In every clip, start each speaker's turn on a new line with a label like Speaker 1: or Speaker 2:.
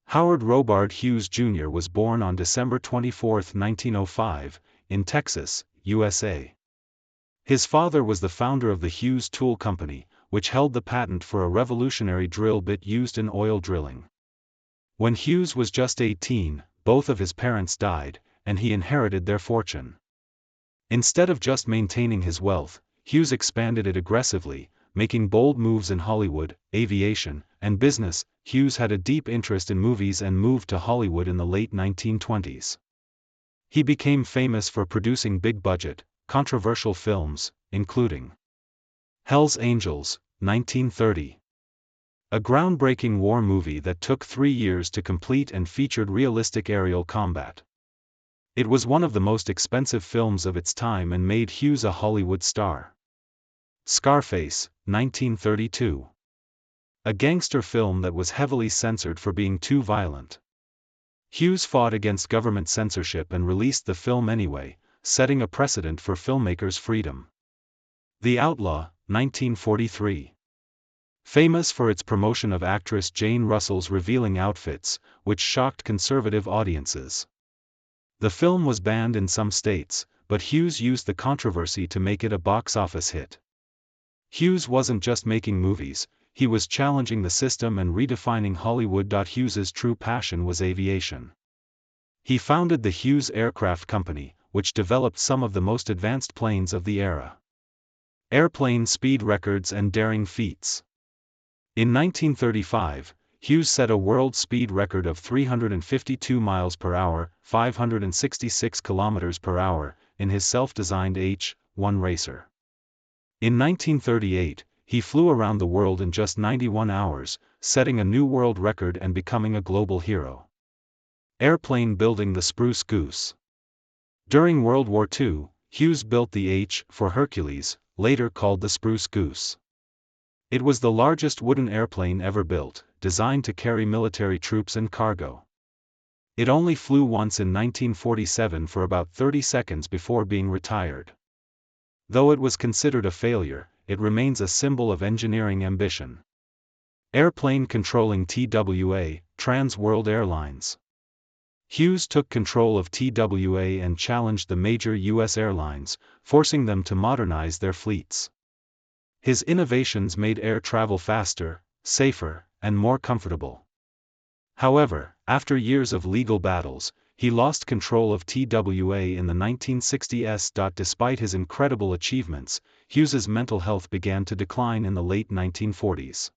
Speaker 1: Howard Robard Hughes Jr. was born on December 24, 1905, in Texas, USA. His father was the founder of the Hughes Tool Company, which held the patent for a revolutionary drill bit used in oil drilling. When Hughes was just 18, both of his parents died, and he inherited their fortune. Instead of just maintaining his wealth, Hughes expanded it aggressively, making bold moves in Hollywood, aviation, and business. Hughes had a deep interest in movies and moved to Hollywood in the late 1920s. He became famous for producing big-budget, controversial films, including Hell's Angels, 1930. A groundbreaking war movie that took 3 years to complete and featured realistic aerial combat. It was one of the most expensive films of its time and made Hughes a Hollywood star. Scarface, 1932. A gangster film that was heavily censored for being too violent. Hughes fought against government censorship and released the film anyway, setting a precedent for filmmakers' freedom. The Outlaw, 1943. Famous for its promotion of actress Jane Russell's revealing outfits, which shocked conservative audiences. The film was banned in some states, but Hughes used the controversy to make it a box office hit. Hughes wasn't just making movies, he was challenging the system and redefining Hollywood. Hughes's true passion was aviation. He founded the Hughes Aircraft Company, which developed some of the most advanced planes of the era. Airplane speed records and daring feats. In 1935, Hughes set a world speed record of 352 miles per hour, 566 kilometers per hour, in his self-designed H-1 racer. In 1938, he flew around the world in just 91 hours, setting a new world record and becoming a global hero. Airplane building: the Spruce Goose. During World War II, Hughes built the H for Hercules, later called the Spruce Goose. It was the largest wooden airplane ever built, designed to carry military troops and cargo. It only flew once in 1947 for about 30 seconds before being retired. Though it was considered a failure, it remains a symbol of engineering ambition. Airplane controlling TWA, Trans World Airlines. Hughes took control of TWA and challenged the major U.S. airlines, forcing them to modernize their fleets. His innovations made air travel faster, safer, and more comfortable. However, after years of legal battles, he lost control of TWA in the 1960s. Despite his incredible achievements, Hughes's mental health began to decline in the late 1940s.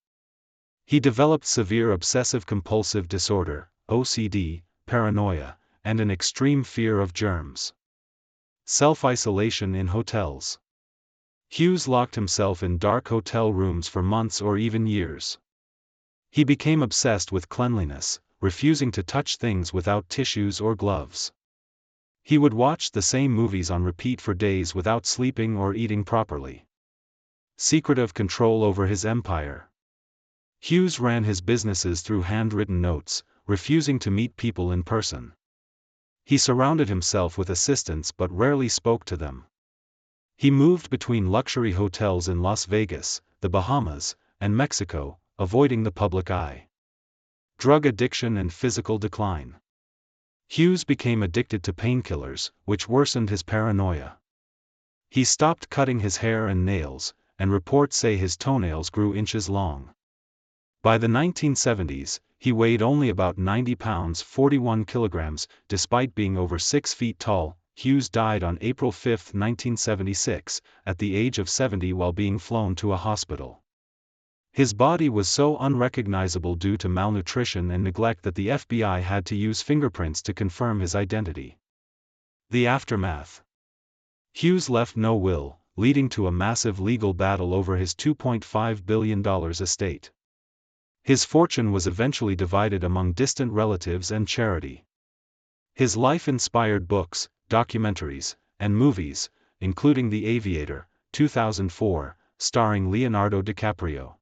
Speaker 1: He developed severe obsessive-compulsive disorder, OCD, paranoia, and an extreme fear of germs. Self-isolation in hotels. Hughes locked himself in dark hotel rooms for months or even years. He became obsessed with cleanliness, refusing to touch things without tissues or gloves. He would watch the same movies on repeat for days without sleeping or eating properly. Secretive control over his empire. Hughes ran his businesses through handwritten notes, refusing to meet people in person. He surrounded himself with assistants but rarely spoke to them. He moved between luxury hotels in Las Vegas, the Bahamas, and Mexico, avoiding the public eye. Drug addiction and physical decline. Hughes became addicted to painkillers, which worsened his paranoia. He stopped cutting his hair and nails, and reports say his toenails grew inches long. By the 1970s, he weighed only about 90 pounds 41 kilograms, despite being over 6 feet tall. Hughes died on April 5, 1976, at the age of 70 while being flown to a hospital. His body was so unrecognizable due to malnutrition and neglect that the FBI had to use fingerprints to confirm his identity. The aftermath. Hughes left no will, leading to a massive legal battle over his $2.5 billion estate. His fortune was eventually divided among distant relatives and charity. His life inspired books, documentaries, and movies, including The Aviator, 2004, starring Leonardo DiCaprio.